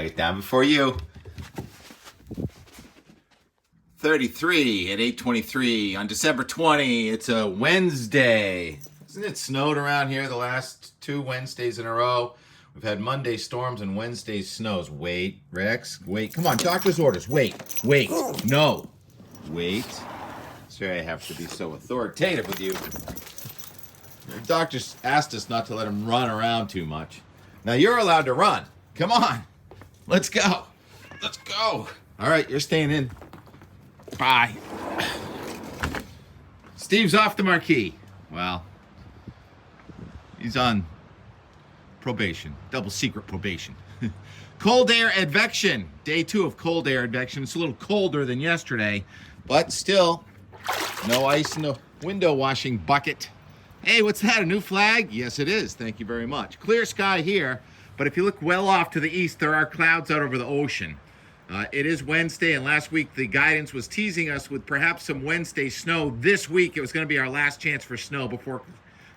Right down before you. 33 at 8:23 on December 20. It's a Wednesday. Isn't it snowed around here the last 2 Wednesdays in a row? We've had Monday storms and Wednesday snows. Wait, Rex, wait. Come on, doctor's orders. Wait. No. Wait. Sorry I have to be so authoritative with you. The doctors asked us not to let him run around too much. Now you're allowed to run. Come on. Let's go. Let's go. All right, you're staying in. Bye. Steve's off the marquee. Well, he's on probation, double secret probation. Cold air advection. Day 2 of cold air advection. It's a little colder than yesterday, but still no ice in the window washing bucket. Hey, what's that? A new flag? Yes, it is. Thank you very much. Clear sky here, but if you look well off to the east, there are clouds out over the ocean. It is Wednesday, and last week the guidance was teasing us with perhaps some Wednesday snow. This week it was going to be our last chance for snow before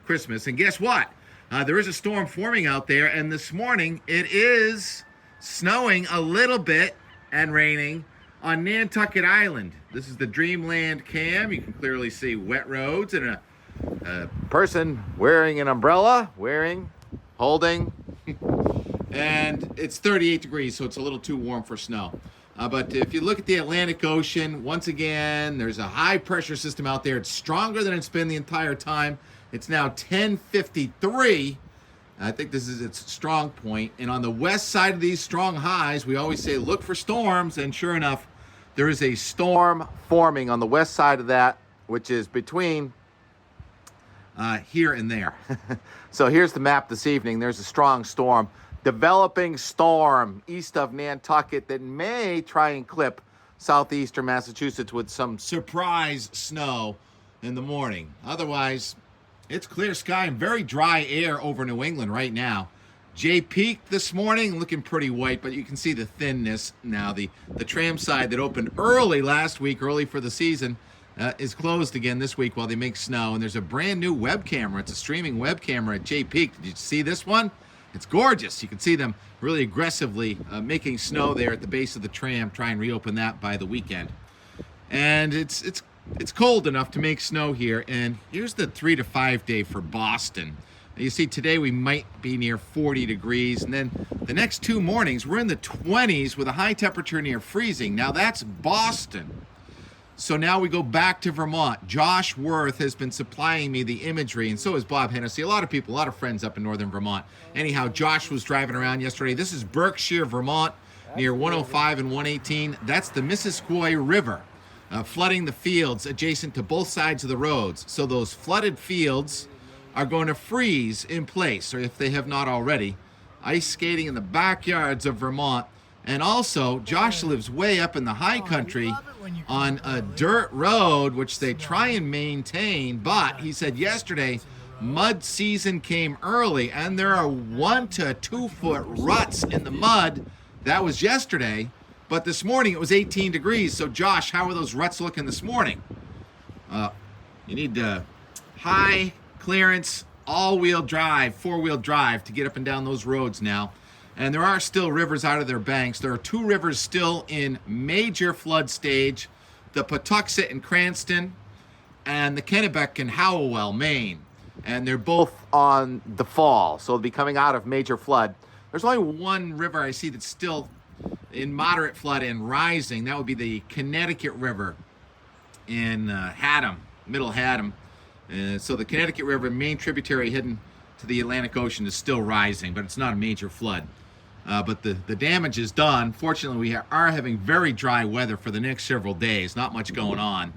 Christmas. And guess what? There is a storm forming out there, and this morning it is snowing a little bit and raining on Nantucket Island. This is the Dreamland Cam. You can clearly see wet roads and a person wearing an umbrella, holding. And it's 38 degrees, so it's a little too warm for snow. But if you look at the Atlantic Ocean, once again, there's a high pressure system out there. It's stronger than it's been the entire time. It's now 10:53. I think this is its strong point. And on the west side of these strong highs, we always say look for storms. And sure enough, there is a storm forming on the west side of that, which is between here and there. So here's the map this evening. There's a strong storm. Developing storm east of Nantucket that may try and clip southeastern Massachusetts with some surprise snow in the morning. Otherwise, it's clear sky and very dry air over New England right now. Jay Peak this morning looking pretty white, but you can see the thinness now. The tram side that opened early last week, early for the season, is closed again this week while they make snow. And there's a brand new web camera. It's a streaming web camera at Jay Peak. Did you see this one? It's gorgeous. You can see them really aggressively making snow there at the base of the tram. Try and reopen that by the weekend. And it's cold enough to make snow here. And here's the 3 to 5 day for Boston. Now you see today we might be near 40 degrees. And then the next 2 mornings we're in the 20s with a high temperature near freezing. Now that's Boston. So now we go back to Vermont. Josh Worth has been supplying me the imagery, and so has Bob Hennessy. A lot of people, a lot of friends up in northern Vermont. Anyhow, Josh was driving around yesterday. This is Berkshire, Vermont, near 105 and 118. That's the Missisquoi River, flooding the fields adjacent to both sides of the roads. So those flooded fields are going to freeze in place, or if they have not already. Ice skating in the backyards of Vermont. And also, Josh lives way up in the high country on a dirt road, which they try and maintain. But he said yesterday, mud season came early, and there are 1 to 2 foot ruts in the mud. That was yesterday. But this morning, it was 18 degrees. So, Josh, how are those ruts looking this morning? You need high clearance, all-wheel drive, 4-wheel drive to get up and down those roads now. And there are still rivers out of their banks. There are 2 rivers still in major flood stage, the Patuxent in Cranston and the Kennebec in Howell, Maine. And they're both on the fall, so they'll be coming out of major flood. There's only one river I see that's still in moderate flood and rising. That would be the Connecticut River in Haddam, Middle Haddam. So the Connecticut River, main tributary hidden to the Atlantic Ocean, is still rising, but it's not a major flood. But the damage is done. Fortunately, we are having very dry weather for the next several days. Not much going on.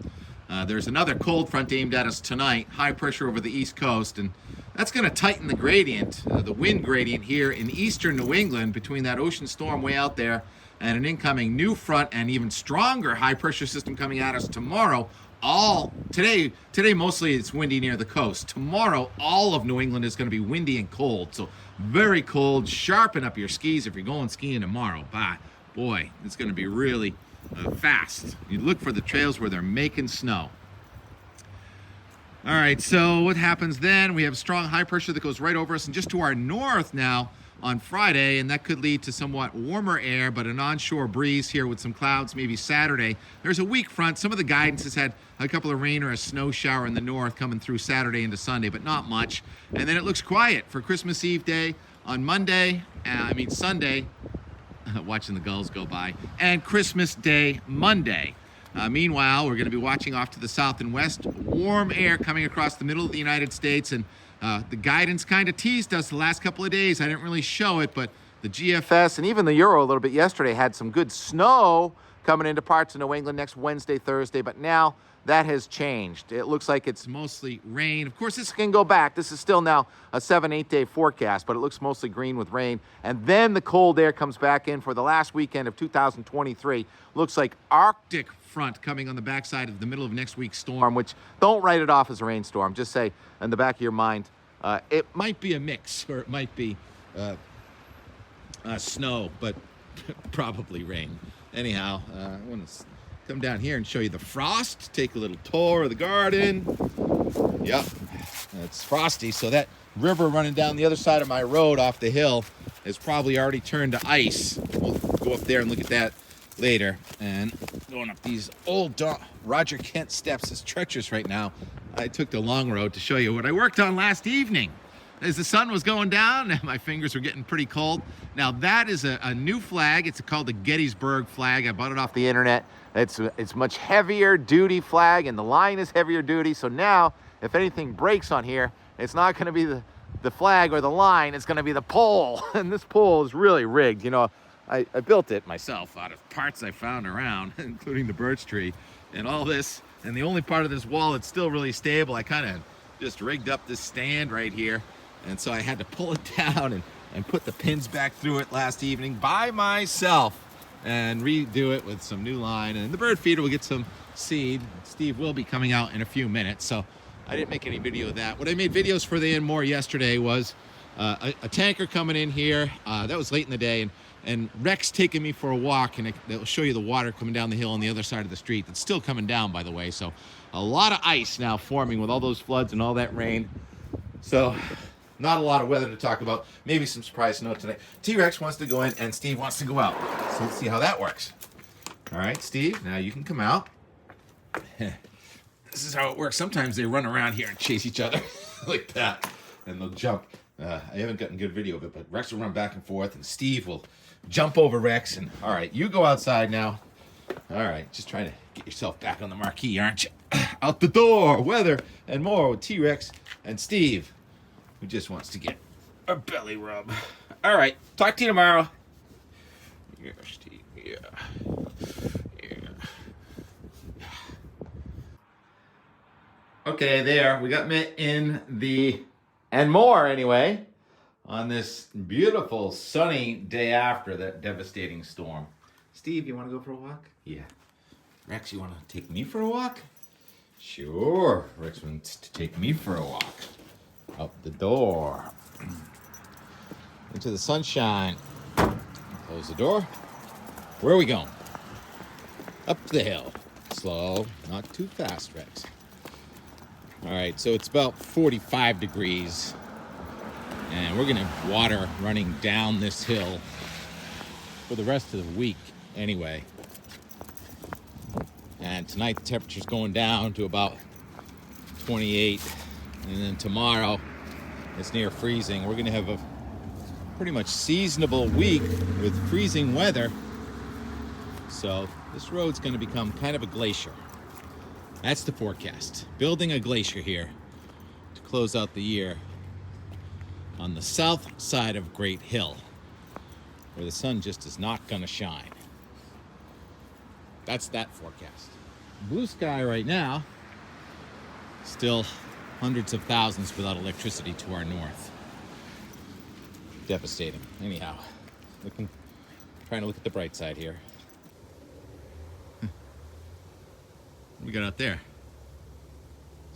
There's another cold front aimed at us tonight. High pressure over the East Coast, and that's going to tighten the gradient, the wind gradient here in eastern New England between that ocean storm way out there and an incoming new front and even stronger high pressure system coming at us tomorrow. Today mostly it's windy near the coast. Tomorrow, all of New England is going to be windy and cold. So very cold. Sharpen up your skis if you're going skiing tomorrow. Boy, it's going to be really fast. You look for the trails where they're making snow. All right, so what happens then? We have strong high pressure that goes right over us, and just to our north now, on Friday, and that could lead to somewhat warmer air, but an onshore breeze here with some clouds maybe Saturday. There's a weak front. Some of the guidance has had a couple of rain or a snow shower in the north coming through Saturday into Sunday, but not much. And then it looks quiet for Christmas Eve day on Sunday, watching the gulls go by, and Christmas Day Monday. Meanwhile, we're going to be watching off to the south and west. Warm air coming across the middle of the United States, and the guidance kind of teased us the last couple of days. I didn't really show it, but the GFS and even the Euro a little bit yesterday had some good snow coming into parts of New England next Wednesday, Thursday, but now that has changed. It looks like it's mostly rain. Of course, this can go back. This is still now a 7-8 day forecast, but it looks mostly green with rain. And then the cold air comes back in for the last weekend of 2023. Looks like Arctic front coming on the backside of the middle of next week's storm, which don't write it off as a rainstorm. Just say in the back of your mind, it might be a mix, or it might be snow, but probably rain. Anyhow, I want to come down here and show you the frost, take a little tour of the garden. Yep, it's frosty, so that river running down the other side of my road off the hill has probably already turned to ice. We'll go up there and look at that later. And going up these old Roger Kent steps is treacherous right now. I took the long road to show you what I worked on last evening. As the sun was going down, my fingers were getting pretty cold. Now that is a new flag. It's called the Gettysburg flag. I bought it off the internet. It's much heavier duty flag, and the line is heavier duty. So now, if anything breaks on here, it's not going to be the flag or the line. It's going to be the pole, and this pole is really rigged. You know, I built it myself out of parts I found around, including the birch tree and all this. And the only part of this wall that's still really stable, I kind of just rigged up this stand right here. And so I had to pull it down and put the pins back through it last evening by myself and redo it with some new line. And the bird feeder will get some seed. Steve will be coming out in a few minutes, so I didn't make any video of that. What I made videos for the more yesterday was a tanker coming in here. That was late in the day, and Rex taking me for a walk, and it'll show you the water coming down the hill on the other side of the street. It's still coming down, by the way, so a lot of ice now forming with all those floods and all that rain. So not a lot of weather to talk about. Maybe some surprise snow tonight. T-Rex wants to go in and Steve wants to go out. So let's see how that works. All right, Steve, now you can come out. This is how it works. Sometimes they run around here and chase each other like that, and they'll jump. I haven't gotten good video of it, but Rex will run back and forth, and Steve will jump over Rex. And all right, you go outside now. All right, just trying to get yourself back on the marquee, aren't you? Out the door, weather, and more with T-Rex and Steve, who just wants to get a belly rub. All right, talk to you tomorrow. Yeah, Steve, yeah. Okay, there, we got Mitt in the, and more anyway, on this beautiful sunny day after that devastating storm. Steve, you want to go for a walk? Yeah. Rex, you want to take me for a walk? Sure, Rex wants to take me for a walk. Up the door. Into the sunshine. Close the door. Where are we going? Up the hill. Slow, not too fast, Rex. All right, so it's about 45 degrees. And we're going to have water running down this hill for the rest of the week anyway. And tonight the temperature's going down to about 28. And then tomorrow it's near freezing. We're going to have a pretty much seasonable week with freezing weather. So this road's going to become kind of a glacier. That's the forecast. Building a glacier here to close out the year on the south side of Great Hill, where the sun just is not going to shine. That's that forecast. Blue sky right now. Still hundreds of thousands without electricity to our north. Devastating. Anyhow, trying to look at the bright side here. What do we got out there?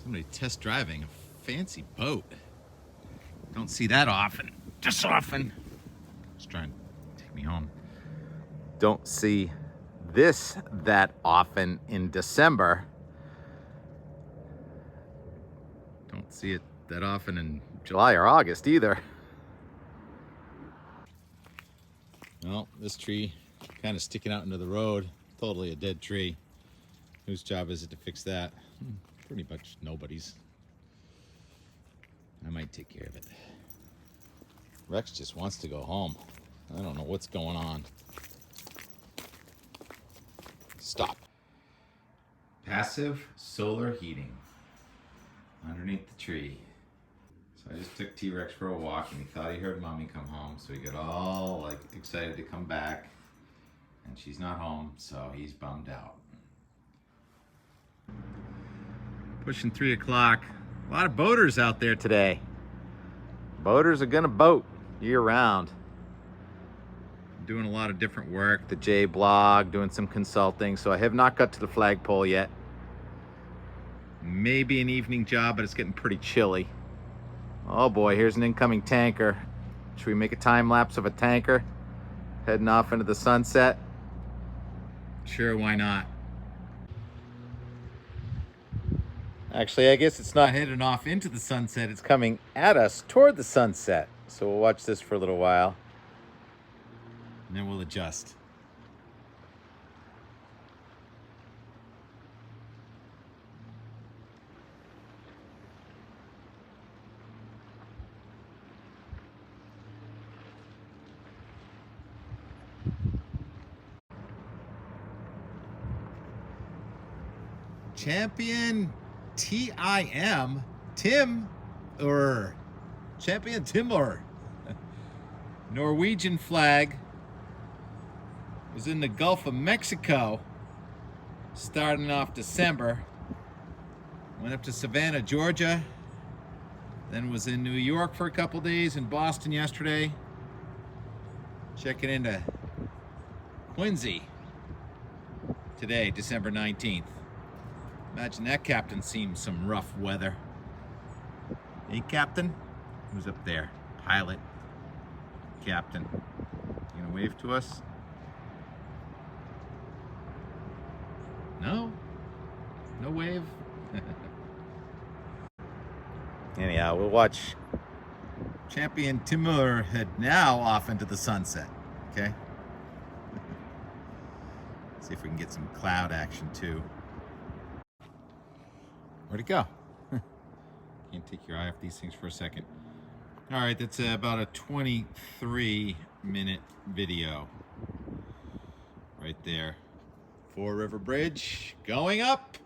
Somebody test driving a fancy boat. Don't see that often. Just often. Just trying to take me home. Don't see this that often in December. Don't see it that often in July or August either. Well, this tree kind of sticking out into the road. Totally a dead tree. Whose job is it to fix that? Pretty much nobody's. I might take care of it. Rex just wants to go home. I don't know what's going on. Stop. Passive solar heating underneath the tree. So I just took T-Rex for a walk and he thought he heard mommy come home, so he got all like excited to come back, and she's not home, so he's bummed out. Pushing 3 o'clock. A lot of boaters out there today. Boaters are gonna boat year round. Doing a lot of different work, the J blog, doing some consulting, so I have not got to the flagpole yet. Maybe an evening job, but it's getting pretty chilly. Oh boy, here's an incoming tanker. Should we make a time lapse of a tanker heading off into the sunset? Sure, why not? Actually, I guess it's not heading off into the sunset, it's coming at us toward the sunset. So we'll watch this for a little while, and then we'll adjust. Champion Tim, Champion Timur. Norwegian flag. Was in the Gulf of Mexico starting off December. Went up to Savannah, Georgia. Then was in New York for a couple days, in Boston yesterday. Checking into Quincy today, December 19th. Imagine that captain seeing some rough weather. Hey, Captain? Who's up there? Pilot. Captain. You gonna wave to us? No? No wave? Anyhow, we'll watch Champion Timur head now off into the sunset. Okay? See if we can get some cloud action too. Where'd it go? Can't take your eye off these things for a second. All right, that's about a 23-minute video right there. Four River Bridge going up.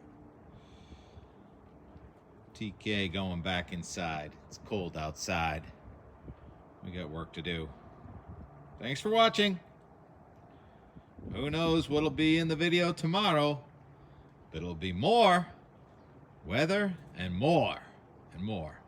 TK going back inside. It's cold outside. We got work to do. Thanks for watching. Who knows what'll be in the video tomorrow, but it'll be more weather and more and more.